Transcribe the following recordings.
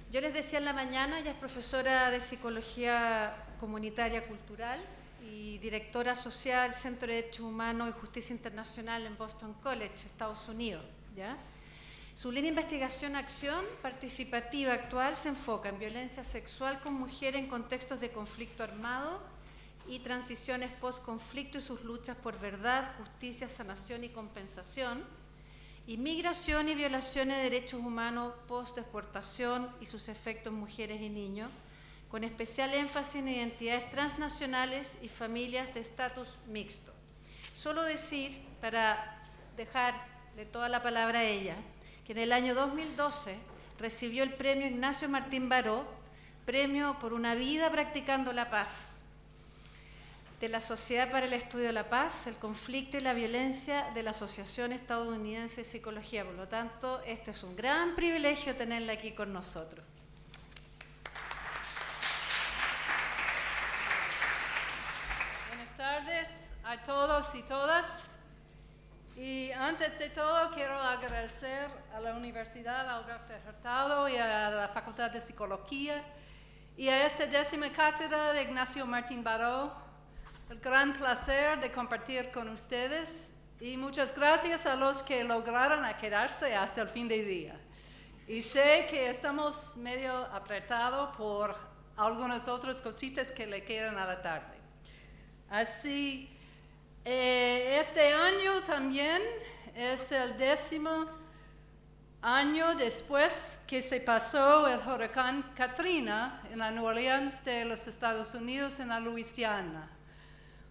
Yo les decía en la mañana, ella es profesora de Psicología Comunitaria Cultural y directora asociada del Centro de Derechos Humanos y Justicia Internacional en Boston College, Estados Unidos, ¿ya? Su línea de investigación-acción participativa actual se enfoca en violencia sexual con mujeres en contextos de conflicto armado y transiciones post-conflicto y sus luchas por verdad, justicia, sanación y compensación, y migración y violaciones de derechos humanos post-exportación y sus efectos en mujeres y niños, con especial énfasis en identidades transnacionales y familias de estatus mixto. Solo decir, para dejarle toda la palabra a ella, que en el año 2012 recibió el premio Ignacio Martín Baró, premio por una vida practicando la paz, de la Sociedad para el Estudio de la Paz, el Conflicto y la Violencia de la Asociación Estadounidense de Psicología. Por lo tanto, este es un gran privilegio tenerla aquí con nosotros. Buenas tardes a todos y todas. Y antes de todo, quiero agradecer a la Universidad Alberto Hurtado y a la Facultad de Psicología y a esta 10ª cátedra de Ignacio Martín Baró el gran placer de compartir con ustedes y muchas gracias a los que lograron quedarse hasta el fin del día. Y sé que estamos medio apretados por algunas otras cositas que le quedan a la tarde. Así, este año también es el 10º año después que se pasó el huracán Katrina en la New Orleans de los Estados Unidos, en la Luisiana.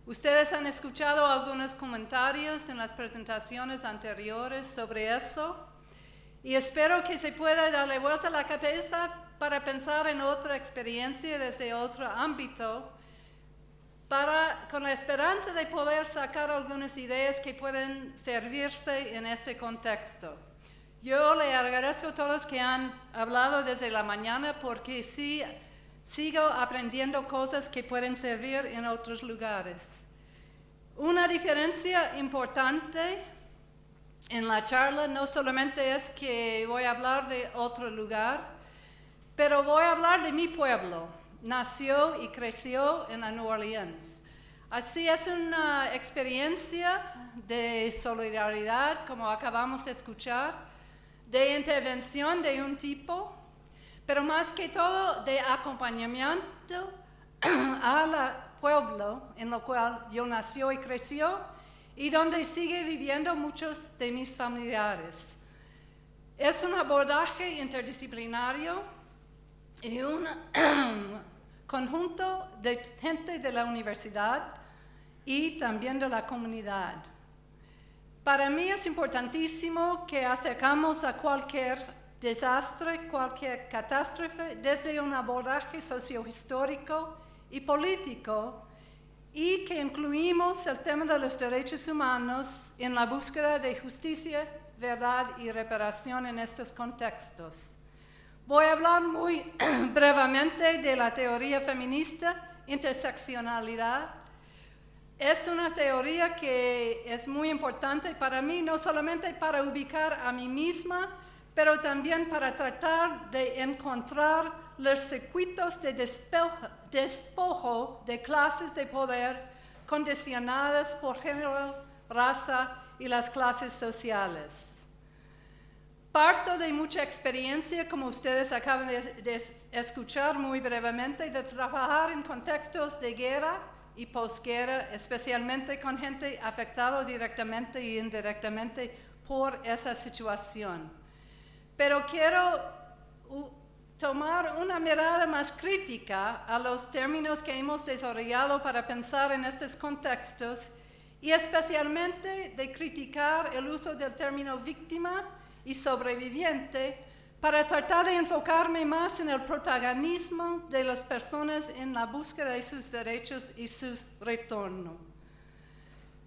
Ustedes han escuchado algunos comentarios en las presentaciones anteriores sobre eso y espero que se pueda darle vuelta a la cabeza para pensar en otra experiencia desde otro ámbito, con la esperanza de poder sacar algunas ideas que pueden servirse en este contexto. Yo le agradezco a todos que han hablado desde la mañana porque sí, sigo aprendiendo cosas que pueden servir en otros lugares. Una diferencia importante en la charla no solamente es que voy a hablar de otro lugar, pero voy a hablar de mi pueblo. Nació y creció en la New Orleans. Así es una experiencia de solidaridad, como acabamos de escuchar, de intervención de un tipo, pero más que todo de acompañamiento al pueblo en el cual yo nació y creció y donde sigue viviendo muchos de mis familiares. Es un abordaje interdisciplinario y un conjunto de gente de la universidad y también de la comunidad. Para mí es importantísimo que acercamos a cualquier desastre, cualquier catástrofe desde un abordaje sociohistórico y político y que incluimos el tema de los derechos humanos en la búsqueda de justicia, verdad y reparación en estos contextos. Voy a hablar muy brevemente de la teoría feminista, interseccionalidad. Es una teoría que es muy importante para mí, no solamente para ubicar a mí misma, pero también para tratar de encontrar los circuitos de despojo de clases de poder condicionadas por género, raza y las clases sociales. Parto de mucha experiencia, como ustedes acaban de escuchar muy brevemente, de trabajar en contextos de guerra y posguerra, especialmente con gente afectada directamente e indirectamente por esa situación. Pero quiero tomar una mirada más crítica a los términos que hemos desarrollado para pensar en estos contextos y especialmente de criticar el uso del término víctima y sobreviviente para tratar de enfocarme más en el protagonismo de las personas en la búsqueda de sus derechos y su retorno.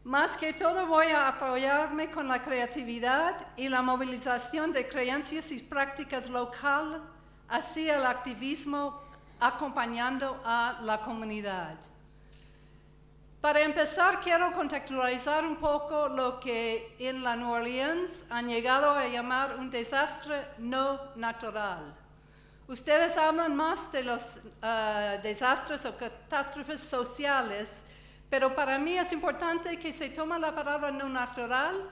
Más que todo voy a apoyarme con la creatividad y la movilización de creencias y prácticas locales hacia el activismo acompañando a la comunidad. Para empezar, quiero contextualizar un poco lo que en la New Orleans han llegado a llamar un desastre no natural. Ustedes hablan más de los desastres o catástrofes sociales, pero para mí es importante que se tome la palabra no natural,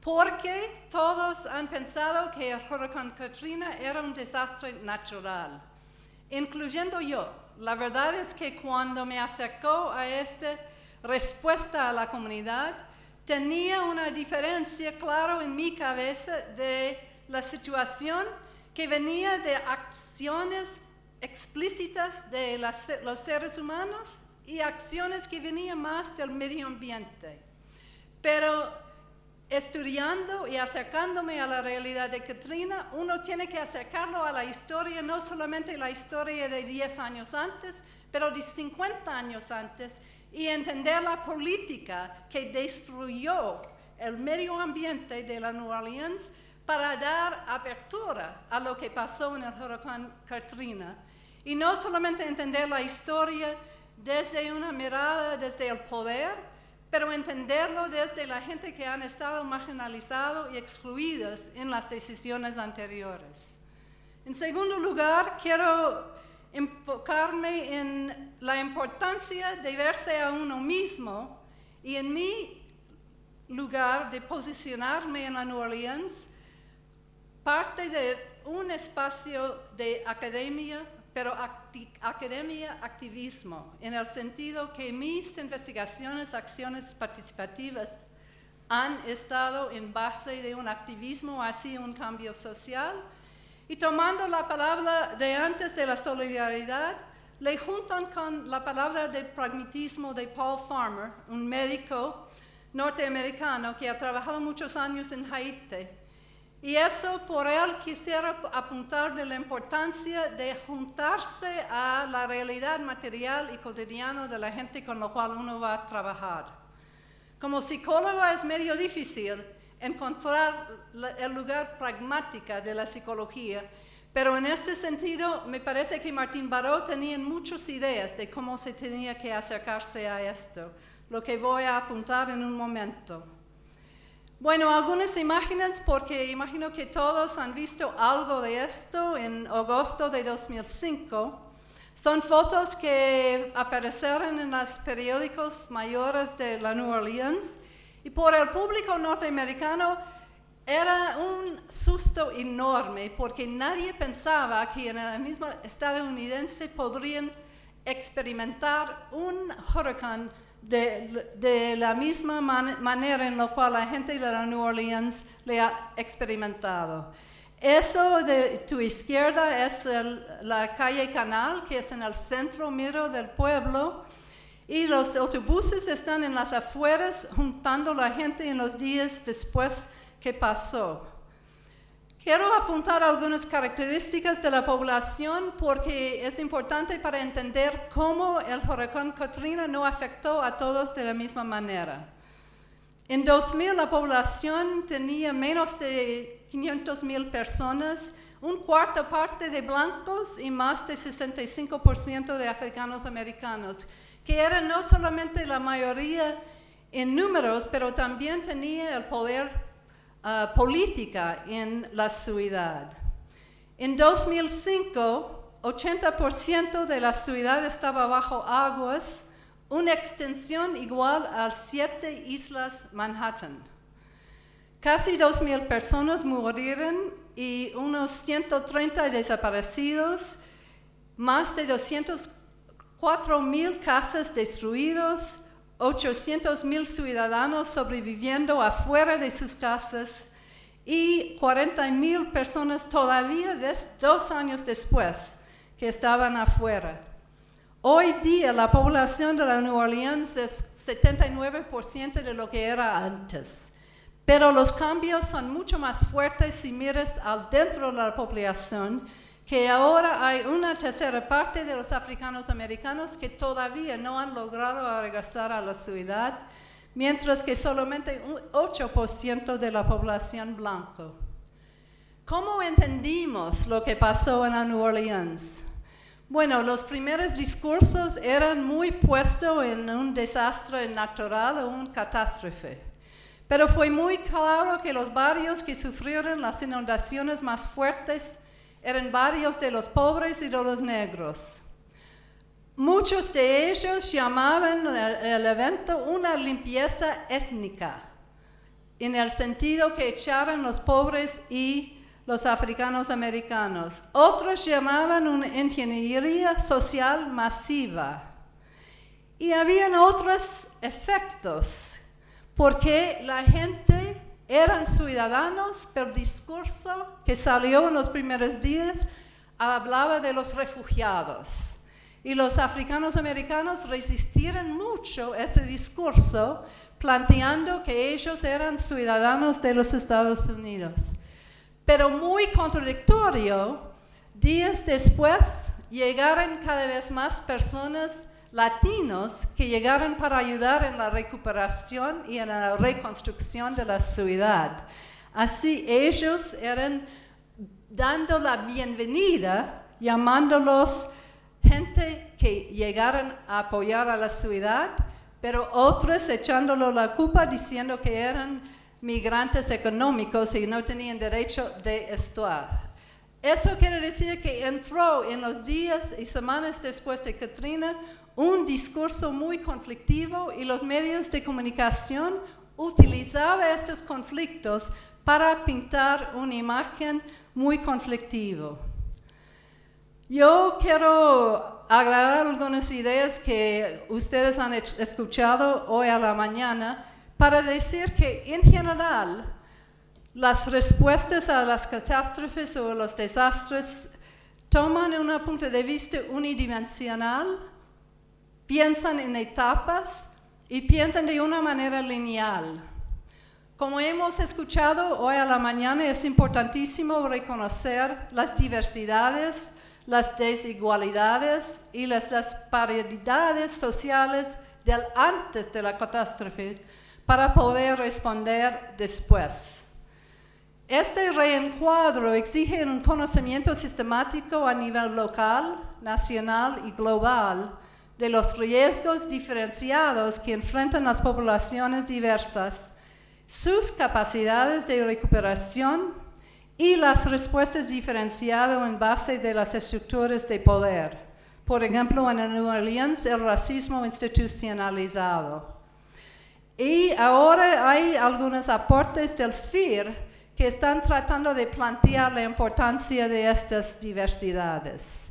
porque todos han pensado que el huracán Katrina era un desastre natural, incluyendo yo. La verdad es que cuando me acercó a esta respuesta a la comunidad, tenía una diferencia clara en mi cabeza de la situación que venía de acciones explícitas de los seres humanos y acciones que venían más del medio ambiente. Pero estudiando y acercándome a la realidad de Katrina, uno tiene que acercarlo a la historia, no solamente la historia de 10 años antes, pero de 50 años antes, y entender la política que destruyó el medio ambiente de la New Orleans para dar apertura a lo que pasó en el huracán Katrina. Y no solamente entender la historia desde una mirada, desde el poder, pero entenderlo desde la gente que han estado marginalizados y excluidos en las decisiones anteriores. En segundo lugar, quiero enfocarme en la importancia de verse a uno mismo, y en mi lugar de posicionarme en la New Orleans, parte de un espacio de academia, pero activismo, en el sentido que mis investigaciones, acciones participativas han estado en base de un activismo hacia un cambio social, y tomando la palabra de antes de la solidaridad, le juntan con la palabra del pragmatismo de Paul Farmer, un médico norteamericano que ha trabajado muchos años en Haití. Y eso por él quisiera apuntar de la importancia de juntarse a la realidad material y cotidiana de la gente con la cual uno va a trabajar. Como psicólogo es medio difícil encontrar el lugar pragmático de la psicología, pero en este sentido me parece que Martín Baró tenía muchas ideas de cómo se tenía que acercarse a esto, lo que voy a apuntar en un momento. Bueno, algunas imágenes, porque imagino que todos han visto algo de esto en agosto de 2005. Son fotos que aparecieron en los periódicos mayores de la New Orleans, y por el público norteamericano era un susto enorme, porque nadie pensaba que en el mismo estadounidense podrían experimentar un huracán de la misma manera en la cual la gente de la New Orleans le ha experimentado. Eso de tu izquierda es la calle Canal, que es en el centro mero del pueblo, y los autobuses están en las afueras juntando la gente en los días después que pasó. Quiero apuntar algunas características de la población porque es importante para entender cómo el huracán Katrina no afectó a todos de la misma manera. En 2000 la población tenía menos de 500,000 personas, un cuarto parte de blancos y más de 65% de africanos americanos, que era no solamente la mayoría en números, pero también tenía el poder política en la ciudad. En 2005, 80% de la ciudad estaba bajo aguas, una extensión igual a 7 islas Manhattan. Casi 2,000 personas murieron y unos 130 desaparecidos, más de 204,000 casas destruidas, 800,000 ciudadanos sobreviviendo afuera de sus casas y 40,000 personas todavía 2 años después que estaban afuera. Hoy día la población de la New Orleans es 79% de lo que era antes, pero los cambios son mucho más fuertes si miras al dentro de la población, que ahora hay una tercera parte de los africanos americanos que todavía no han logrado regresar a la ciudad, mientras que solamente un 8% de la población blanca. ¿Cómo entendimos lo que pasó en la New Orleans? Bueno, los primeros discursos eran muy puestos en un desastre natural o una catástrofe, pero fue muy claro que los barrios que sufrieron las inundaciones más fuertes eran barrios de los pobres y de los negros. Muchos de ellos llamaban el evento una limpieza étnica, en el sentido que echaran los pobres y los africanos americanos. Otros llamaban una ingeniería social masiva. Y habían otros efectos, porque la gente eran ciudadanos, pero el discurso que salió en los primeros días hablaba de los refugiados. Y los africanos americanos resistieron mucho ese discurso, planteando que ellos eran ciudadanos de los Estados Unidos. Pero muy contradictorio, días después llegaron cada vez más personas latinos que llegaron para ayudar en la recuperación y en la reconstrucción de la ciudad. Así ellos eran dando la bienvenida, llamándolos gente que llegaron a apoyar a la ciudad, pero otros echándolo la culpa diciendo que eran migrantes económicos y no tenían derecho de estar. Eso quiere decir que entró en los días y semanas después de Katrina un discurso muy conflictivo y los medios de comunicación utilizaban estos conflictos para pintar una imagen muy conflictiva. Yo quiero agregar algunas ideas que ustedes han escuchado hoy a la mañana para decir que en general las respuestas a las catástrofes o a los desastres toman un punto de vista unidimensional, piensan en etapas y piensan de una manera lineal. Como hemos escuchado hoy a la mañana, es importantísimo reconocer las diversidades, las desigualdades y las disparidades sociales del antes de la catástrofe para poder responder después. Este reencuadro exige un conocimiento sistemático a nivel local, nacional y global de los riesgos diferenciados que enfrentan las poblaciones diversas, sus capacidades de recuperación y las respuestas diferenciadas en base de las estructuras de poder. Por ejemplo, en New Orleans, el racismo institucionalizado. Y ahora hay algunos aportes del SFIR que están tratando de plantear la importancia de estas diversidades.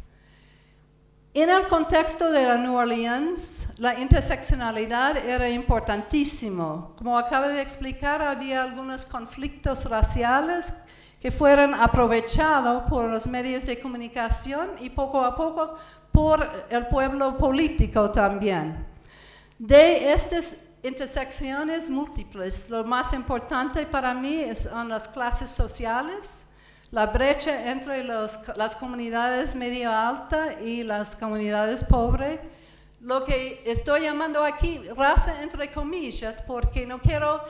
En el contexto de la New Orleans, la interseccionalidad era importantísimo. Como acabo de explicar, había algunos conflictos raciales que fueron aprovechados por los medios de comunicación y poco a poco por el pueblo político también. De estas intersecciones múltiples, lo más importante para mí son las clases sociales, la brecha entre las comunidades medio alta y las comunidades pobres, lo que estoy llamando aquí raza entre comillas, porque no quiero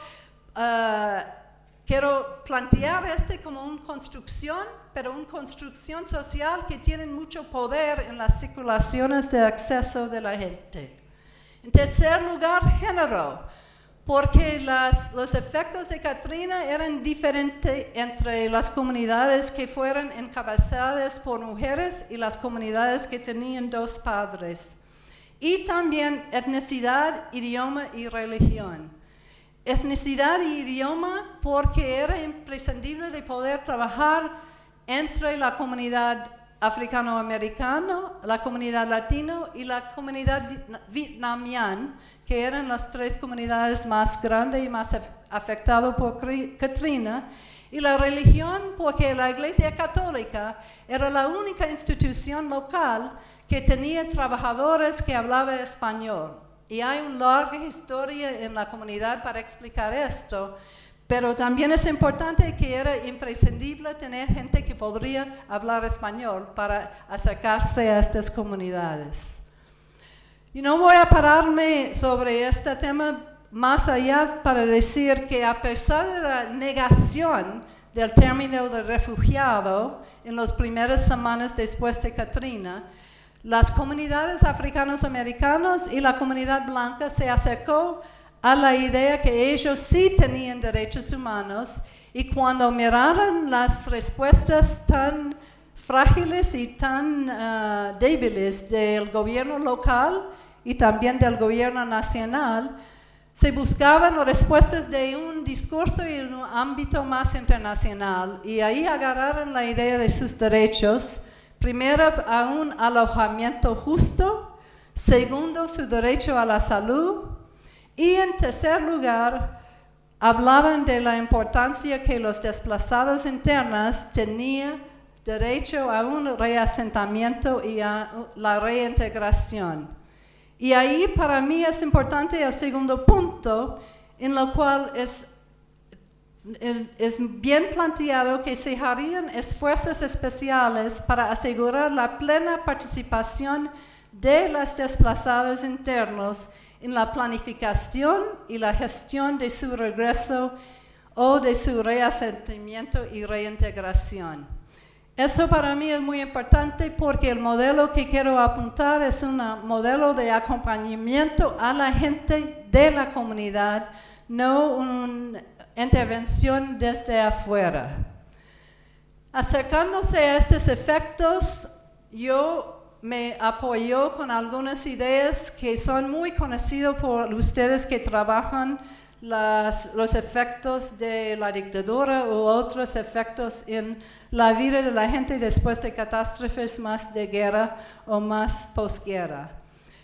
plantear como una construcción, pero una construcción social que tiene mucho poder en las circulaciones de acceso de la gente. En tercer lugar, género, porque los efectos de Katrina eran diferentes entre las comunidades que fueron encabezadas por mujeres y las comunidades que tenían dos padres. Y también etnicidad, idioma y religión. Etnicidad y idioma porque era imprescindible de poder trabajar entre la comunidad africano-americana, la comunidad latino y la comunidad vietnamiana, que eran las tres comunidades más grandes y más afectadas por Katrina, y la religión porque la Iglesia Católica era la única institución local que tenía trabajadores que hablaban español. Y hay una larga historia en la comunidad para explicar esto, pero también es importante que era imprescindible tener gente que podría hablar español para acercarse a estas comunidades. Y no voy a pararme sobre este tema más allá para decir que a pesar de la negación del término de refugiado en las primeras semanas después de Katrina, las comunidades africanos-americanas y la comunidad blanca se acercó a la idea que ellos sí tenían derechos humanos y cuando miraron las respuestas tan frágiles y tan débiles del gobierno local y también del gobierno nacional, se buscaban respuestas de un discurso y un ámbito más internacional, y ahí agarraron la idea de sus derechos, primero a un alojamiento justo, segundo su derecho a la salud, y en tercer lugar hablaban de la importancia que los desplazados internos tenían derecho a un reasentamiento y a la reintegración. Y ahí para mí es importante el segundo punto, en lo cual es bien planteado que se harían esfuerzos especiales para asegurar la plena participación de los desplazados internos en la planificación y la gestión de su regreso o de su reasentamiento y reintegración. Eso para mí es muy importante porque el modelo que quiero apuntar es un modelo de acompañamiento a la gente de la comunidad, no una intervención desde afuera. Acercándose a estos efectos, yo me apoyo con algunas ideas que son muy conocidas por ustedes que trabajan los efectos de la dictadura u otros efectos en la vida de la gente después de catástrofes más de guerra o más posguerra.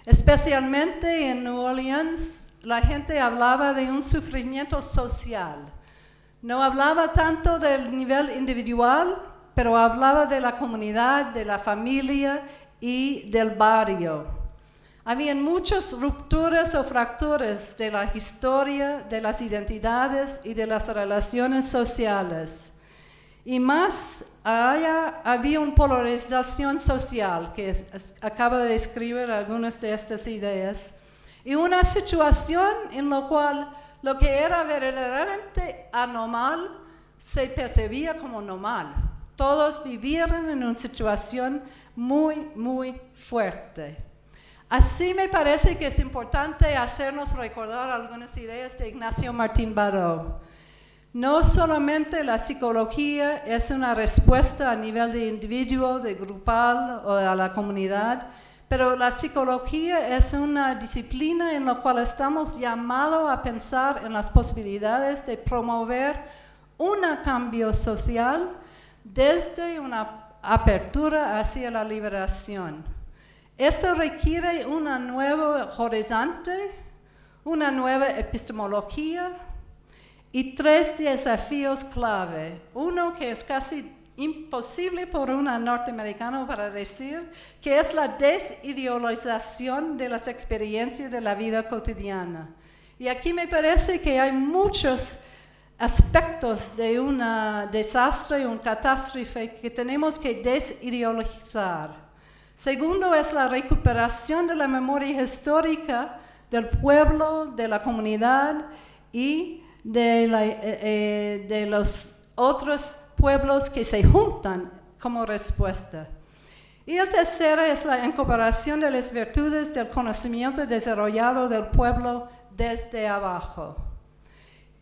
Especialmente en New Orleans, la gente hablaba de un sufrimiento social. No hablaba tanto del nivel individual, pero hablaba de la comunidad, de la familia y del barrio. Había muchas rupturas o fracturas de la historia, de las identidades y de las relaciones sociales. Y más allá había una polarización social, que acabo de describir algunas de estas ideas, y una situación en la cual lo que era verdaderamente anormal se percibía como normal. Todos vivían en una situación muy, muy fuerte. Así me parece que es importante hacernos recordar algunas ideas de Ignacio Martín Baró. No solamente la psicología es una respuesta a nivel de individuo, de grupal o a la comunidad, pero la psicología es una disciplina en la cual estamos llamados a pensar en las posibilidades de promover un cambio social desde una apertura hacia la liberación. Esto requiere un nuevo horizonte, una nueva epistemología y 3 desafíos clave. Uno que es casi imposible por un norteamericano para decir, que es la desideologización de las experiencias de la vida cotidiana. Y aquí me parece que hay muchos aspectos de un desastre, una catástrofe que tenemos que desideologizar. Segundo es la recuperación de la memoria histórica del pueblo, de la comunidad y de los otros pueblos que se juntan como respuesta. Y el tercero es la incorporación de las virtudes del conocimiento desarrollado del pueblo desde abajo.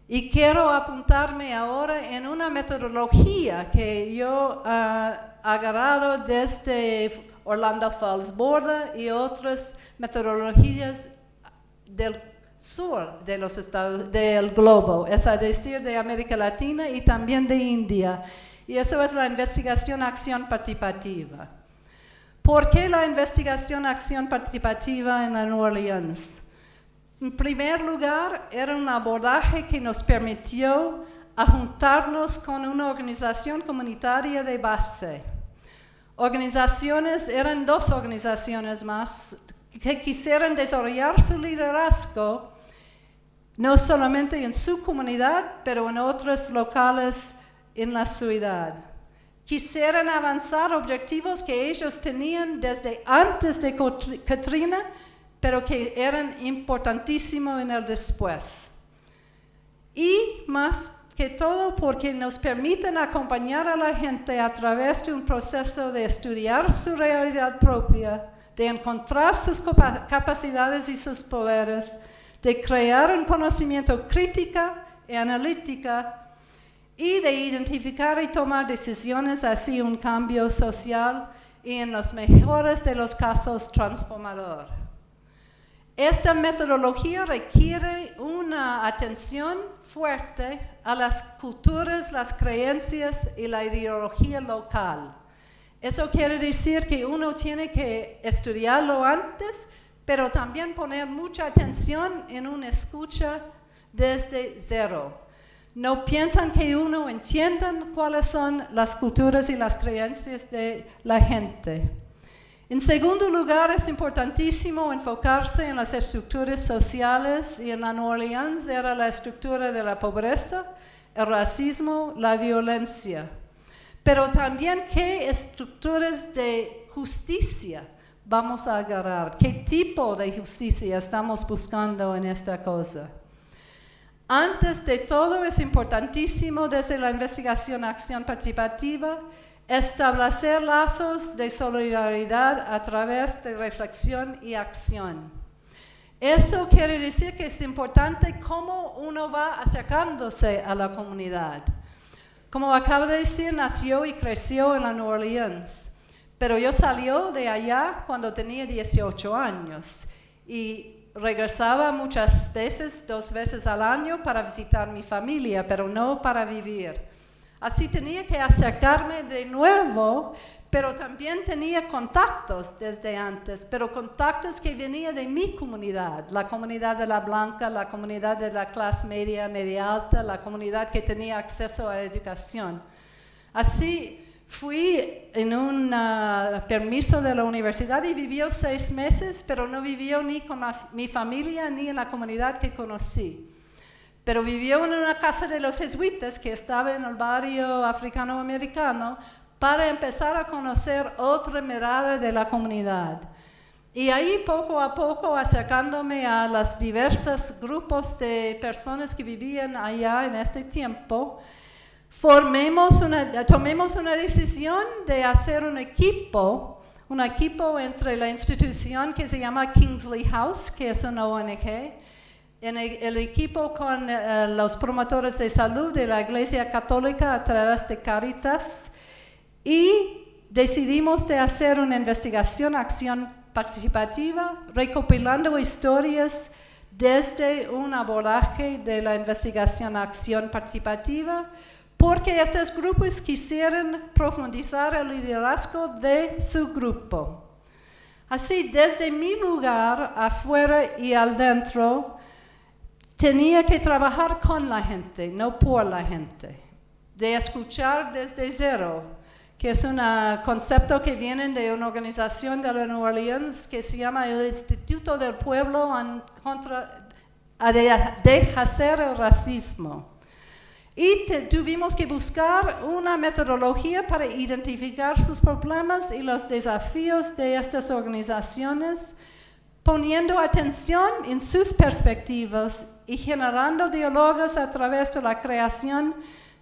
Y quiero apuntarme ahora en una metodología que yo he agarrado desde Orlando Falls Borda y otras metodologías del sur de los estados del globo, es decir, de América Latina y también de India. Y eso es la investigación-acción participativa. ¿Por qué la investigación-acción participativa en New Orleans? En primer lugar, era un abordaje que nos permitió juntarnos con una organización comunitaria de base. Eran 2 organizaciones más que quisieran desarrollar su liderazgo, no solamente en su comunidad, pero en otros locales en la ciudad. Quisieran avanzar objetivos que ellos tenían desde antes de Katrina, pero que eran importantísimos en el después. Y más que todo porque nos permiten acompañar a la gente a través de un proceso de estudiar su realidad propia, de encontrar sus capacidades y sus poderes, de crear un conocimiento crítica y analítica y de identificar y tomar decisiones hacia un cambio social y en los mejores de los casos transformador. Esta metodología requiere una atención fuerte a las culturas, las creencias y la ideología local. Eso quiere decir que uno tiene que estudiarlo antes, pero también poner mucha atención en una escucha desde cero. No piensan que uno entienda cuáles son las culturas y las creencias de la gente. En segundo lugar, es importantísimo enfocarse en las estructuras sociales, y en la Nueva Orleans era la estructura de la pobreza, el racismo, la violencia. Pero también qué estructuras de justicia vamos a agarrar, qué tipo de justicia estamos buscando en esta cosa. Antes de todo, es importantísimo desde la investigación-acción participativa establecer lazos de solidaridad a través de reflexión y acción. Eso quiere decir que es importante cómo uno va acercándose a la comunidad. Como acabo de decir, nació y creció en la Nueva Orleans, pero yo salí de allá cuando tenía 18 años y regresaba muchas veces, 2 veces al año para visitar mi familia, pero no para vivir. Así tenía que acercarme de nuevo, pero también tenía contactos desde antes, pero contactos que venían de mi comunidad, la comunidad de la blanca, la comunidad de la clase media, media alta, la comunidad que tenía acceso a la educación. Así fui en un permiso de la universidad y viví 6 meses, pero no viví ni con mi familia ni en la comunidad que conocí. Pero vivió en una casa de los jesuitas que estaba en el barrio africano-americano para empezar a conocer otra mirada de la comunidad. Y ahí poco a poco, acercándome a los diversos grupos de personas que vivían allá en este tiempo, tomemos una decisión de hacer un equipo entre la institución que se llama Kingsley House, que es una ONG, en el equipo con los promotores de salud de la Iglesia Católica a través de Caritas, y decidimos de hacer una investigación-acción participativa, recopilando historias desde un abordaje de la investigación-acción participativa, porque estos grupos quisieran profundizar el liderazgo de su grupo. Así, desde mi lugar, afuera y adentro, tenía que trabajar con la gente, no por la gente, de escuchar desde cero, que es un concepto que viene de una organización de la Nueva Orleans que se llama el Instituto del Pueblo en contra de hacer el racismo. Y tuvimos que buscar una metodología para identificar sus problemas y los desafíos de estas organizaciones, poniendo atención en sus perspectivas y generando diálogos a través de la creación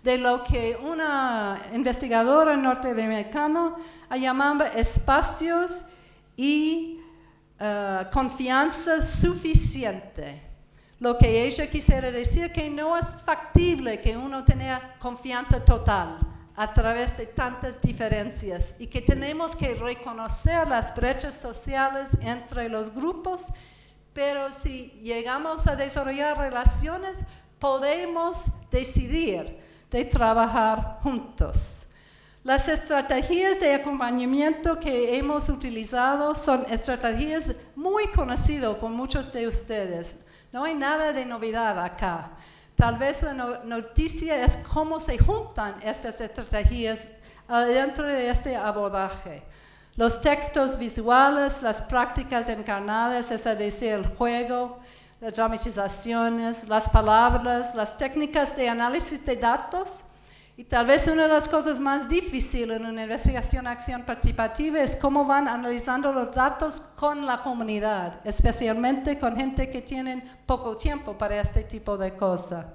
de lo que una investigadora norteamericana llamaba espacios y confianza suficiente. Lo que ella quisiera decir que no es factible que uno tenga confianza total a través de tantas diferencias y que tenemos que reconocer las brechas sociales entre los grupos, pero si llegamos a desarrollar relaciones, podemos decidir de trabajar juntos. Las estrategias de acompañamiento que hemos utilizado son estrategias muy conocidas por muchos de ustedes. No hay nada de novedad acá. Tal vez la noticia es cómo se juntan estas estrategias dentro de este abordaje. Los textos visuales, las prácticas encarnadas, es decir, el juego, las dramatizaciones, las palabras, las técnicas de análisis de datos. Y tal vez una de las cosas más difíciles en una investigación-acción participativa es cómo van analizando los datos con la comunidad, especialmente con gente que tiene poco tiempo para este tipo de cosas.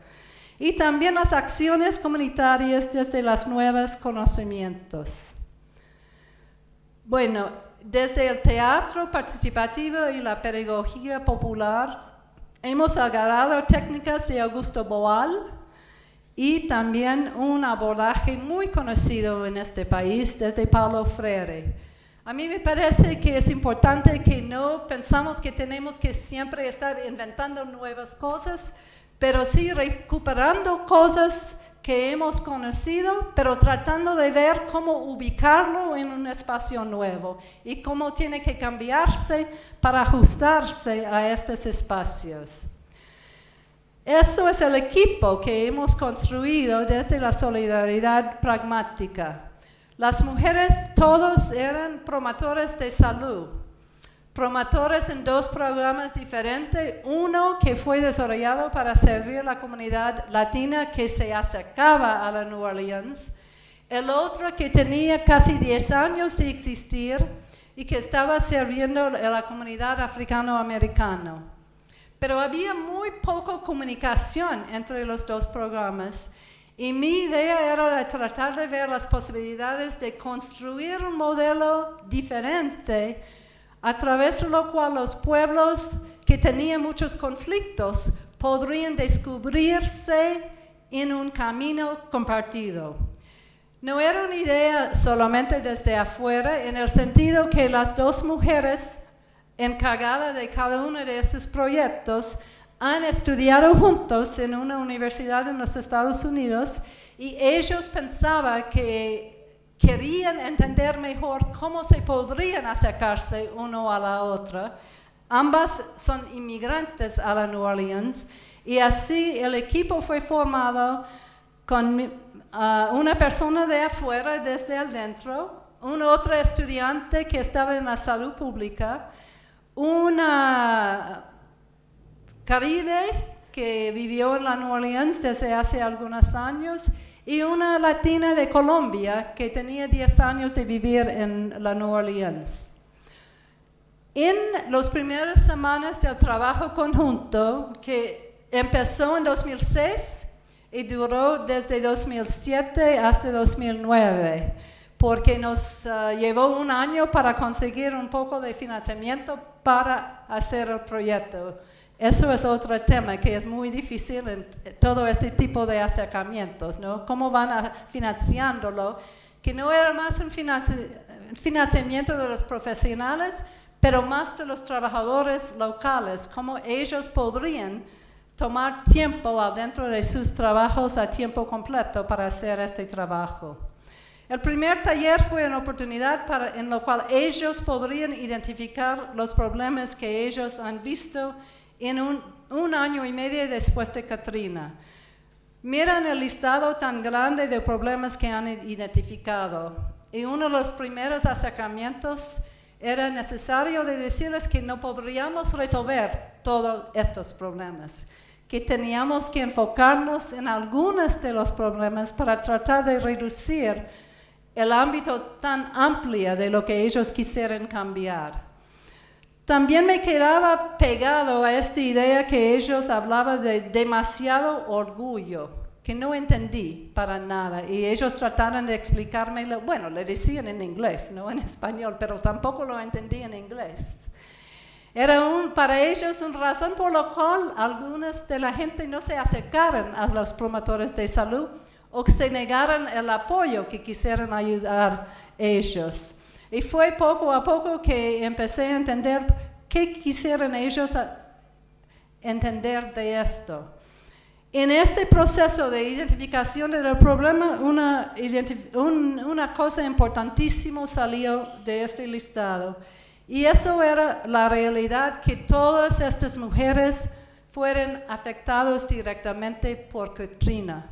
Y también las acciones comunitarias desde los nuevos conocimientos. Bueno, desde el teatro participativo y la pedagogía popular, hemos agarrado técnicas de Augusto Boal y también un abordaje muy conocido en este país desde Paulo Freire. A mí me parece que es importante que no pensamos que tenemos que siempre estar inventando nuevas cosas, pero sí recuperando cosas que hemos conocido, pero tratando de ver cómo ubicarlo en un espacio nuevo y cómo tiene que cambiarse para ajustarse a estos espacios. Eso es el equipo que hemos construido desde la solidaridad pragmática. Las mujeres todos eran promotores de salud, promotores en 2 programas diferentes, uno que fue desarrollado para servir a la comunidad latina que se acercaba a la New Orleans, el otro que tenía casi 10 años de existir y que estaba sirviendo a la comunidad africano-americana. Pero había muy poca comunicación entre los 2 programas. Y mi idea era tratar de ver las posibilidades de construir un modelo diferente a través de lo cual los pueblos que tenían muchos conflictos podrían descubrirse en un camino compartido. No era una idea solamente desde afuera, en el sentido que las 2 mujeres encargadas de cada uno de esos proyectos han estudiado juntos en una universidad en los Estados Unidos y ellos pensaban que querían entender mejor cómo se podrían acercarse uno a la otra. Ambas son inmigrantes a la New Orleans y así el equipo fue formado con una persona de afuera desde adentro, un otro estudiante que estaba en la salud pública, una caribe que vivió en la New Orleans desde hace algunos años y una latina de Colombia que tenía 10 años de vivir en la New Orleans. En las primeras semanas del trabajo conjunto, que empezó en 2006 y duró desde 2007 hasta 2009, porque nos llevó un año para conseguir un poco de financiamiento para hacer el proyecto. Eso es otro tema que es muy difícil en todo este tipo de acercamientos, ¿no? Cómo van financiándolo, que no era más un financiamiento de los profesionales, pero más de los trabajadores locales, cómo ellos podrían tomar tiempo adentro de sus trabajos a tiempo completo para hacer este trabajo. El primer taller fue una oportunidad en la cual ellos podrían identificar los problemas que ellos han visto en un año y medio después de Katrina. Miran el listado tan grande de problemas que han identificado. Y uno de los primeros acercamientos era necesario de decirles que no podríamos resolver todos estos problemas, que teníamos que enfocarnos en algunos de los problemas para tratar de reducir el ámbito tan amplio de lo que ellos quisieran cambiar. También me quedaba pegado a esta idea que ellos hablaban de demasiado orgullo, que no entendí para nada. Y ellos trataron de explicármelo, bueno, le decían en inglés, no en español, pero tampoco lo entendí en inglés. Era para ellos una razón por la cual algunas de la gente no se acercaron a los promotores de salud o que se negaran el apoyo que quisieran ayudar a ellos. Y fue poco a poco que empecé a entender qué quisieran ellos entender de esto. En este proceso de identificación del problema, una cosa importantísima salió de este listado. Y eso era la realidad que todas estas mujeres fueron afectadas directamente por Katrina.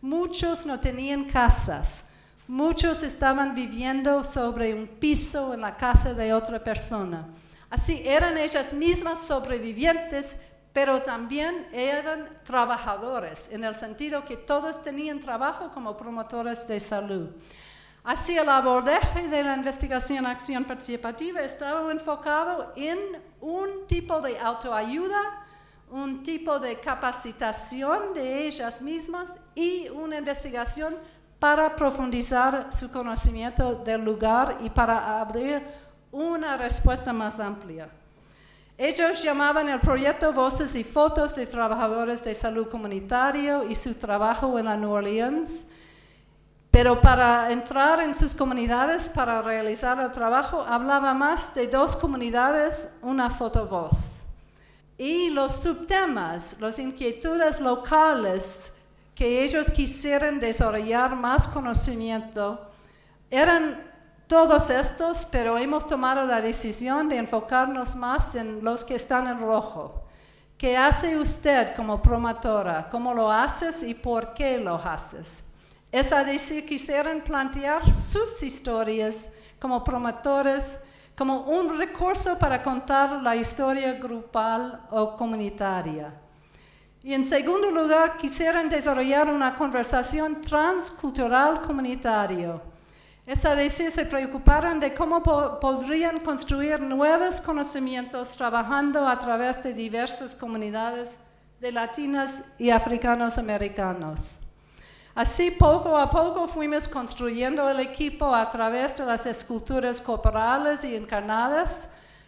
Muchos no tenían casas. Muchos estaban viviendo sobre un piso en la casa de otra persona. Así eran ellas mismas sobrevivientes, pero también eran trabajadores, en el sentido que todos tenían trabajo como promotores de salud. Así el abordaje de la investigación-acción participativa estaba enfocado en un tipo de autoayuda, un tipo de capacitación de ellas mismas y una investigación para profundizar su conocimiento del lugar y para abrir una respuesta más amplia. Ellos llamaban el proyecto Voces y Fotos de Trabajadores de Salud Comunitario y su trabajo en la New Orleans. Pero para entrar en sus comunidades, para realizar el trabajo, hablaba más de 2 comunidades, una fotovoz. Y los subtemas, las inquietudes locales que ellos quisieran desarrollar más conocimiento, eran todos estos, pero hemos tomado la decisión de enfocarnos más en los que están en rojo. ¿Qué hace usted como promotora? ¿Cómo lo haces y por qué lo haces? Es decir, quisieran plantear sus historias como promotores, como un recurso para contar la historia grupal o comunitaria. Y en segundo lugar, quisieran desarrollar una conversación transcultural comunitaria. Es decir, se preocuparon de cómo podrían construir nuevos conocimientos trabajando a través de diversas comunidades de latinos y africanos americanos. Así, poco a poco fuimos construyendo el equipo a través de las esculturas corporales y encarnadas,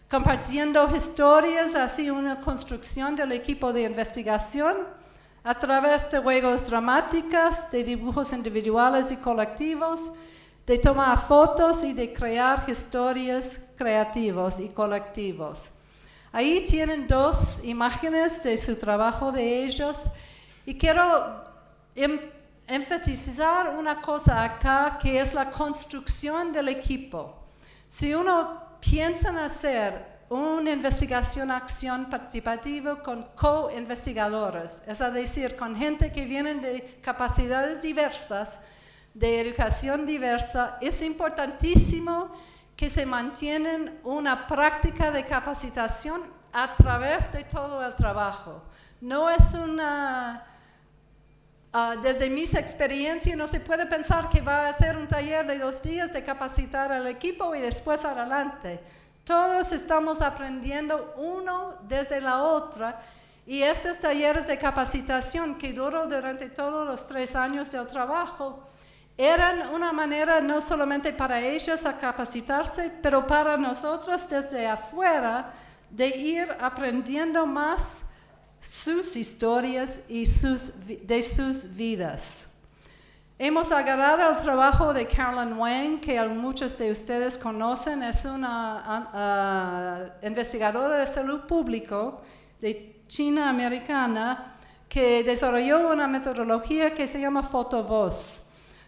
compartiendo historias, así una construcción del equipo de investigación, a través de juegos dramáticos, de dibujos individuales y colectivos, de tomar fotos y de crear historias creativos y colectivos. Ahí tienen 2 imágenes de su trabajo de ellos y quiero enfatizar una cosa acá, que es la construcción del equipo. Si uno piensa en hacer una investigación-acción participativa con co-investigadores, es decir, con gente que vienen de capacidades diversas, de educación diversa, es importantísimo que se mantenga una práctica de capacitación a través de todo el trabajo. No es una... desde mis experiencias no se puede pensar que va a ser un taller de 2 días de capacitar al equipo y después adelante. Todos estamos aprendiendo uno desde la otra y estos talleres de capacitación que duró durante todos los 3 años del trabajo eran una manera no solamente para ellos a capacitarse, pero para nosotros desde afuera de ir aprendiendo más sus historias y de sus vidas. Hemos agarrado el trabajo de Carolyn Wang, que muchos de ustedes conocen, es una investigadora de salud pública de China americana que desarrolló una metodología que se llama Fotovoz.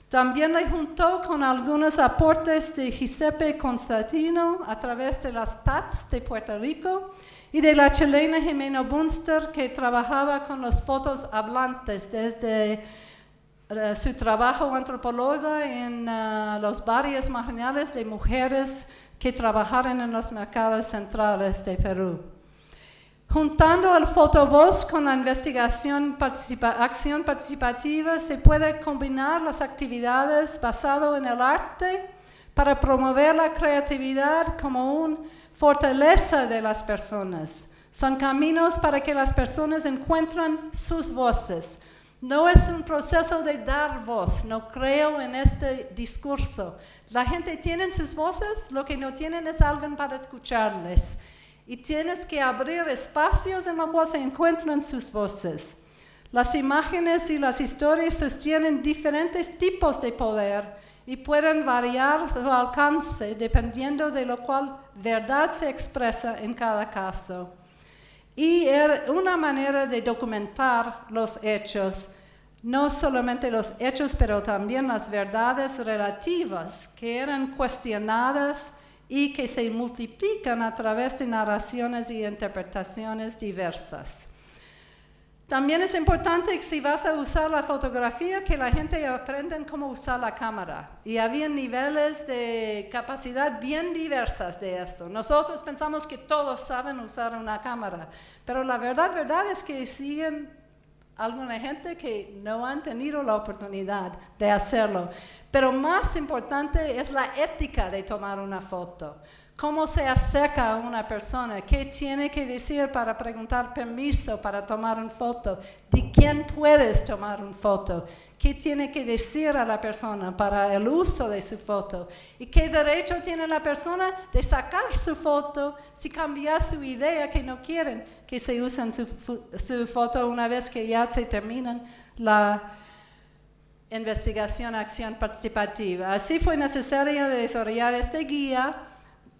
También le juntó con algunos aportes de Giuseppe Constantino a través de las TATS de Puerto Rico y de la chilena Jimena Bunster, que trabajaba con los fotos hablantes desde su trabajo antropólogo en los barrios marginales de mujeres que trabajaron en los mercados centrales de Perú. Juntando el fotovoz con la acción participativa, se puede combinar las actividades basadas en el arte para promover la creatividad como una fortaleza de las personas. Son caminos para que las personas encuentren sus voces. No es un proceso de dar voz, no creo en este discurso. La gente tiene sus voces, lo que no tienen es alguien para escucharles. Y tienes que abrir espacios en los cuales se encuentran sus voces. Las imágenes y las historias sostienen diferentes tipos de poder y pueden variar su alcance dependiendo de lo cual verdad se expresa en cada caso. Y era una manera de documentar los hechos, no solamente los hechos, pero también las verdades relativas que eran cuestionadas y que se multiplican a través de narraciones y interpretaciones diversas. También es importante que si vas a usar la fotografía, que la gente aprenda cómo usar la cámara. Y había niveles de capacidad bien diversas de esto. Nosotros pensamos que todos saben usar una cámara, pero la verdad es que siguen alguna gente que no han tenido la oportunidad de hacerlo. Pero más importante es la ética de tomar una foto. ¿Cómo se acerca a una persona? ¿Qué tiene que decir para preguntar permiso para tomar una foto? ¿De quién puedes tomar una foto? qué tiene que decir a la persona para el uso de su foto y qué derecho tiene la persona de sacar su foto si cambia su idea que no quieren que se usen su foto una vez que ya se terminan la investigación, acción participativa. Así fue necesario desarrollar esta guía,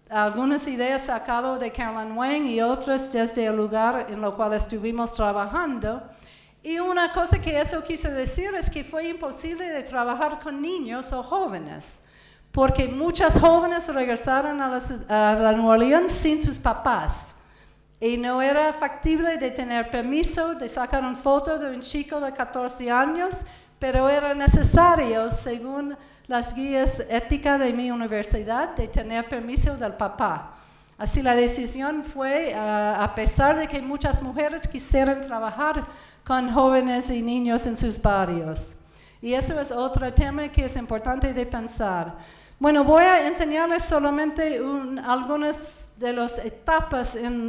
algunas ideas sacadas de Caroline Wang y otras desde el lugar en el cual estuvimos trabajando. Y una cosa que eso quiso decir es que fue imposible de trabajar con niños o jóvenes, porque muchas jóvenes regresaron a la Nueva Orleans sin sus papás. Y no era factible de tener permiso de sacar una foto de un chico de 14 años, pero era necesario, según las guías éticas de mi universidad, de tener permiso del papá. Así la decisión fue, a pesar de que muchas mujeres quisieran trabajar con jóvenes y niños en sus barrios. Y eso es otro tema que es importante de pensar. Bueno, voy a enseñarles solamente algunas de las etapas en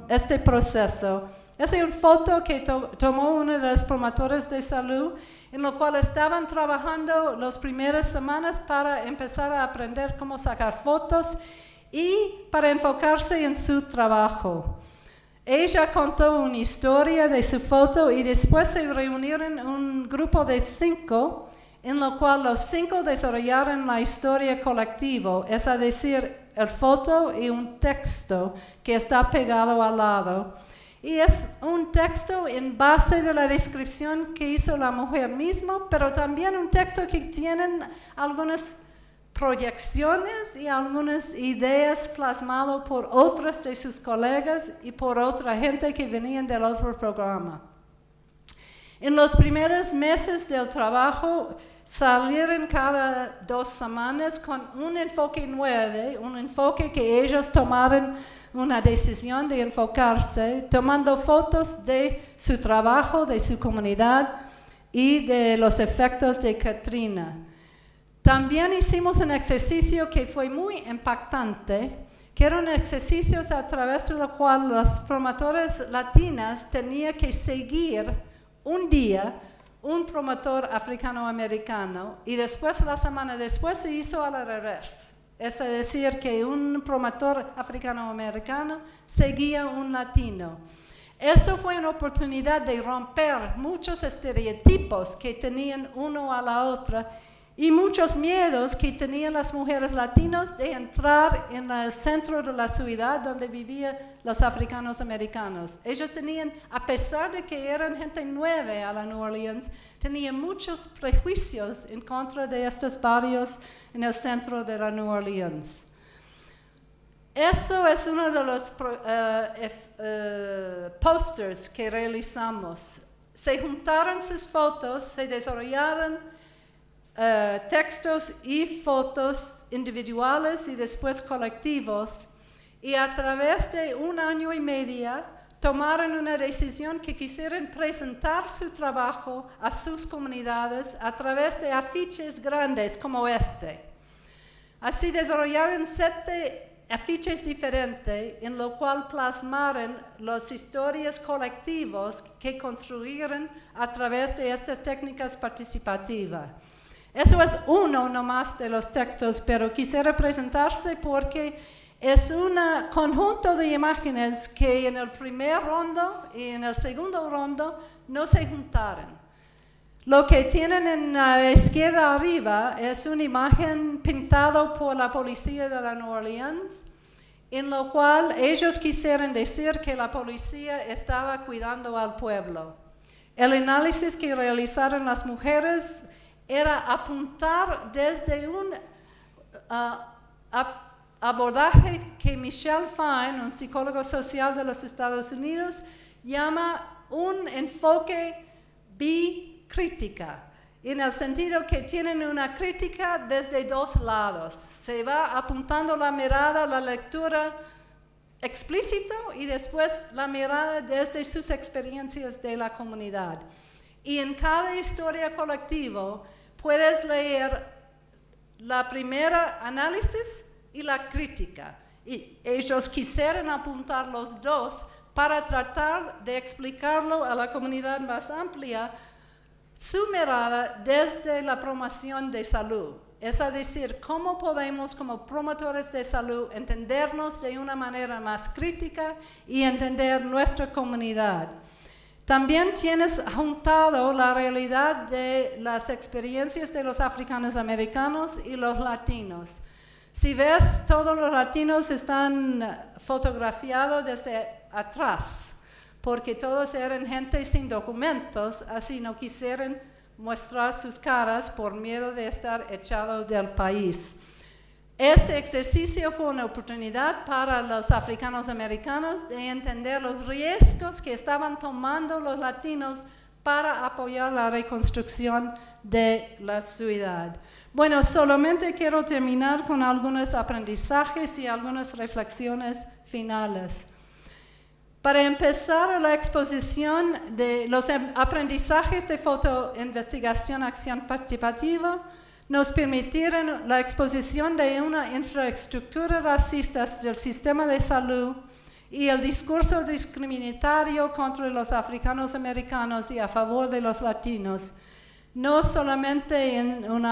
este proceso. Esa es una foto que tomó uno de los promotores de salud, en lo cual estaban trabajando las primeras semanas para empezar a aprender cómo sacar fotos y para enfocarse en su trabajo. Ella contó una historia de su foto y después se reunieron un grupo de 5, en lo cual los 5 desarrollaron la historia colectiva, es decir, el foto y un texto que está pegado al lado. Y es un texto en base de la descripción que hizo la mujer misma, pero también un texto que tiene algunas proyecciones y algunas ideas plasmadas por otras de sus colegas y por otra gente que venían del otro programa. En los primeros meses del trabajo salieron cada 2 semanas con un enfoque nuevo, un enfoque que ellos tomaron una decisión de enfocarse, tomando fotos de su trabajo, de su comunidad y de los efectos de Katrina. También hicimos un ejercicio que fue muy impactante, que era un ejercicio a través del cual las promotoras latinas tenían que seguir un día un promotor africano-americano y después, la semana después, se hizo al revés. Es decir, que un promotor africano-americano seguía un latino. Eso fue una oportunidad de romper muchos estereotipos que tenían uno a la otra y muchos miedos que tenían las mujeres latinas de entrar en el centro de la ciudad donde vivían los africanos americanos. Ellos tenían, a pesar de que eran gente nueva a la New Orleans, tenían muchos prejuicios en contra de estos barrios en el centro de la New Orleans. Eso es uno de los posters que realizamos. Se juntaron sus fotos, se desarrollaron textos y fotos individuales y después colectivos, y a través de 1 año y medio tomaron una decisión que quisieran presentar su trabajo a sus comunidades a través de afiches grandes como este. Así desarrollaron 7 afiches diferentes en lo cual plasmaron las historias colectivas que construyeron a través de estas técnicas participativas. Eso es uno nomás de los textos, pero quisiera presentarse porque es un conjunto de imágenes que en el primer rondo y en el segundo rondo no se juntaron. Lo que tienen en la izquierda arriba es una imagen pintada por la policía de la New Orleans, en lo cual ellos quisieron decir que la policía estaba cuidando al pueblo. El análisis que realizaron las mujeres era apuntar desde un abordaje que Michelle Fine, un psicólogo social de los Estados Unidos, llama un enfoque bicrítica, en el sentido que tienen una crítica desde 2 lados. Se va apuntando la mirada, la lectura explícito y después la mirada desde sus experiencias de la comunidad. Y en cada historia colectiva puedes leer la primera análisis y la crítica. Y ellos quisieron apuntar los dos para tratar de explicarlo a la comunidad más amplia su mirada desde la promoción de salud. Es decir, cómo podemos como promotores de salud entendernos de una manera más crítica y entender nuestra comunidad. También tienes juntado la realidad de las experiencias de los africanos americanos y los latinos. Si ves, todos los latinos están fotografiados desde atrás, porque todos eran gente sin documentos, así no quisieran mostrar sus caras por miedo de estar echados del país. Este ejercicio fue una oportunidad para los africanos americanos de entender los riesgos que estaban tomando los latinos para apoyar la reconstrucción de la ciudad. Bueno, solamente quiero terminar con algunos aprendizajes y algunas reflexiones finales. Para empezar, la exposición de los aprendizajes de fotoinvestigación acción participativa nos permitieron la exposición de una infraestructura racista del sistema de salud y el discurso discriminatorio contra los africanos americanos y a favor de los latinos, no solamente en un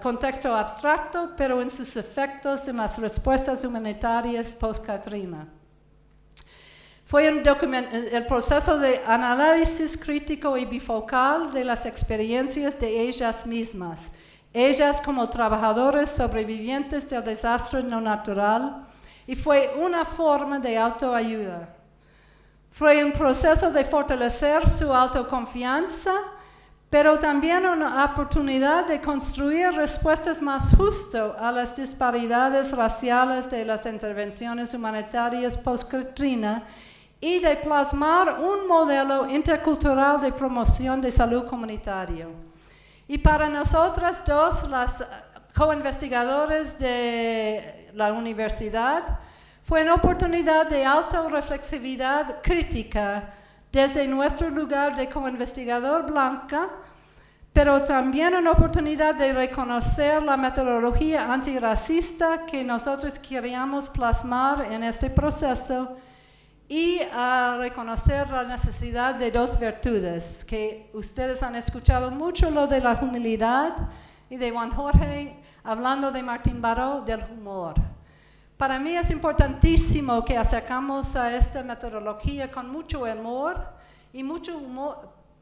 contexto abstracto, pero en sus efectos en las respuestas humanitarias post-Katrina. Fue el proceso de análisis crítico y bifocal de las experiencias de ellas mismas, ellas como trabajadores sobrevivientes del desastre no natural, y fue una forma de autoayuda. Fue un proceso de fortalecer su autoconfianza, pero también una oportunidad de construir respuestas más justas a las disparidades raciales de las intervenciones humanitarias post-Katrina y de plasmar un modelo intercultural de promoción de salud comunitaria. Y para nosotras dos, las co-investigadoras de la universidad, fue una oportunidad de autorreflexividad crítica desde nuestro lugar de co-investigador blanca, pero también una oportunidad de reconocer la metodología antirracista que nosotros queríamos plasmar en este proceso y a reconocer la necesidad de dos virtudes, que ustedes han escuchado mucho lo de la humildad y de Juan Jorge hablando de Martín Baró del humor. Para mí es importantísimo que acercamos a esta metodología con mucho humor y mucho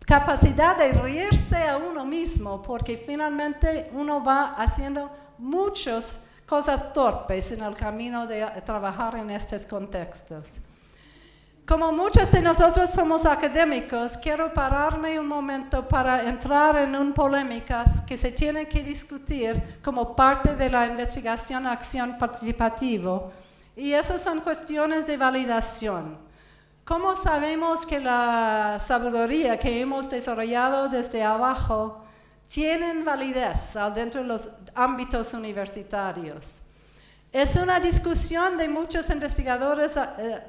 capacidad de reírse a uno mismo, porque finalmente uno va haciendo muchas cosas torpes en el camino de trabajar en estos contextos. Como muchos de nosotros somos académicos, quiero pararme un momento para entrar en una polémica que se tiene que discutir como parte de la investigación acción participativa, y esas son cuestiones de validación. ¿Cómo sabemos que la sabiduría que hemos desarrollado desde abajo tiene validez dentro de los ámbitos universitarios? Es una discusión de muchos investigadores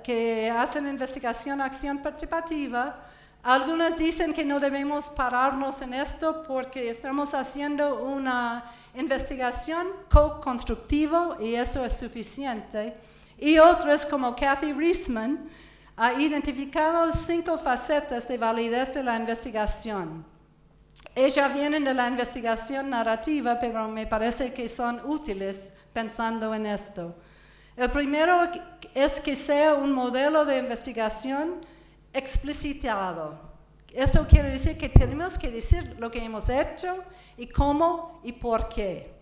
que hacen investigación acción participativa. Algunos dicen que no debemos pararnos en esto porque estamos haciendo una investigación co-constructiva y eso es suficiente. Y otros, como Kathy Reisman, ha identificado 5 facetas de validez de la investigación. Ellas vienen de la investigación narrativa, pero me parece que son útiles pensando en esto. El primero es que sea un modelo de investigación explicitado. Eso quiere decir que tenemos que decir lo que hemos hecho y cómo y por qué.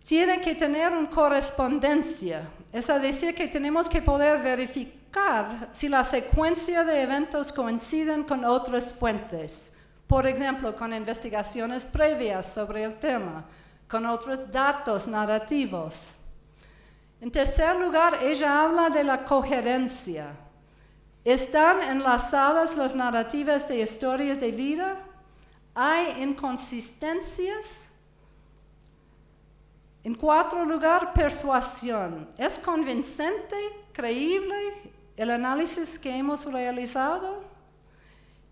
Tiene que tener una correspondencia, es decir, que tenemos que poder verificar si la secuencia de eventos coinciden con otras fuentes, por ejemplo, con investigaciones previas sobre el tema, con otros datos narrativos. En tercer lugar, ella habla de la coherencia. ¿Están enlazadas las narrativas de historias de vida? ¿Hay inconsistencias? En cuarto lugar, persuasión. ¿Es convincente, creíble el análisis que hemos realizado?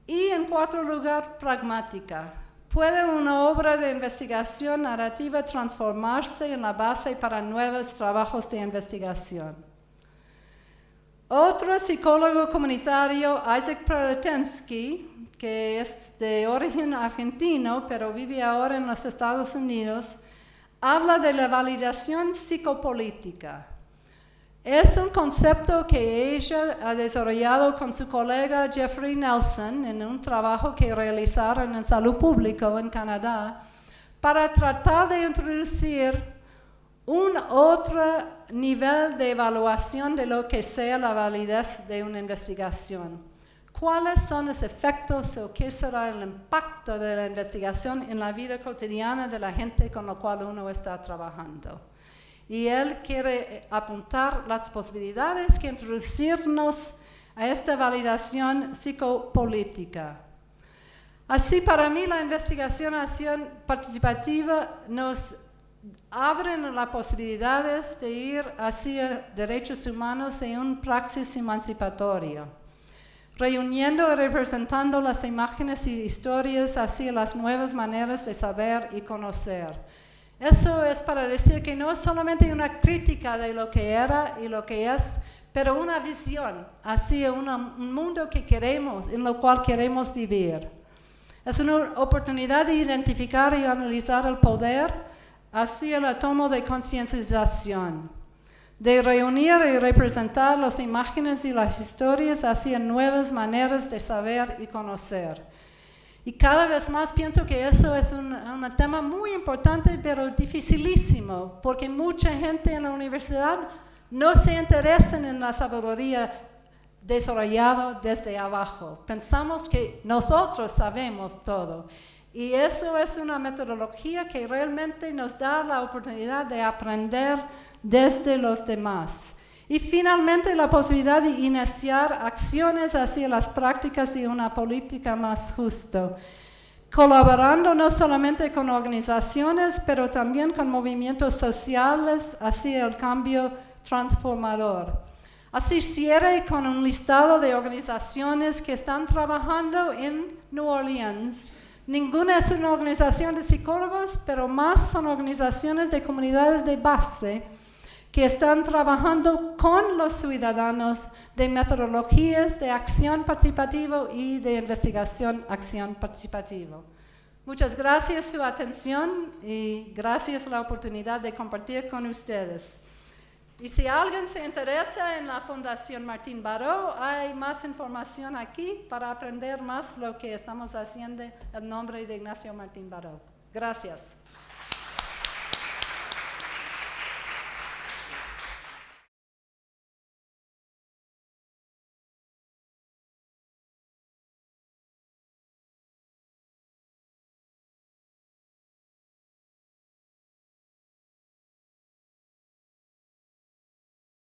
Y en cuarto lugar, pragmática. ¿Puede una obra de investigación narrativa transformarse en la base para nuevos trabajos de investigación? Otro psicólogo comunitario, Isaac Prelitensky, que es de origen argentino, pero vive ahora en los Estados Unidos, habla de la validación psicopolítica. Es un concepto que ella ha desarrollado con su colega Jeffrey Nelson en un trabajo que realizaron en Salud Pública en Canadá para tratar de introducir un otro nivel de evaluación de lo que sea la validez de una investigación. ¿Cuáles son los efectos o qué será el impacto de la investigación en la vida cotidiana de la gente con la cual uno está trabajando? Y él quiere apuntar las posibilidades que introducirnos a esta validación psicopolítica. Así, para mí, la investigación participativa nos abre las posibilidades de ir hacia derechos humanos en un praxis emancipatorio, reuniendo y representando las imágenes y historias hacia las nuevas maneras de saber y conocer. Eso es para decir que no es solamente una crítica de lo que era y lo que es, pero una visión hacia un mundo que queremos, en lo cual queremos vivir. Es una oportunidad de identificar y analizar el poder hacia la toma de concienciación, de reunir y representar las imágenes y las historias hacia nuevas maneras de saber y conocer. Y cada vez más pienso que eso es un tema muy importante, pero dificilísimo, porque mucha gente en la universidad no se interesa en la sabiduría desarrollada desde abajo. Pensamos que nosotros sabemos todo. Y eso es una metodología que realmente nos da la oportunidad de aprender desde los demás. Y finalmente la posibilidad de iniciar acciones hacia las prácticas y una política más justa, colaborando no solamente con organizaciones, pero también con movimientos sociales hacia el cambio transformador. Así cierre con un listado de organizaciones que están trabajando en New Orleans. Ninguna es una organización de psicólogos, pero más son organizaciones de comunidades de base que están trabajando con los ciudadanos de metodologías de acción participativa y de investigación acción participativa. Muchas gracias por su atención y gracias por la oportunidad de compartir con ustedes. Y si alguien se interesa en la Fundación Martín Baró, hay más información aquí para aprender más lo que estamos haciendo en nombre de Ignacio Martín Baró. Gracias.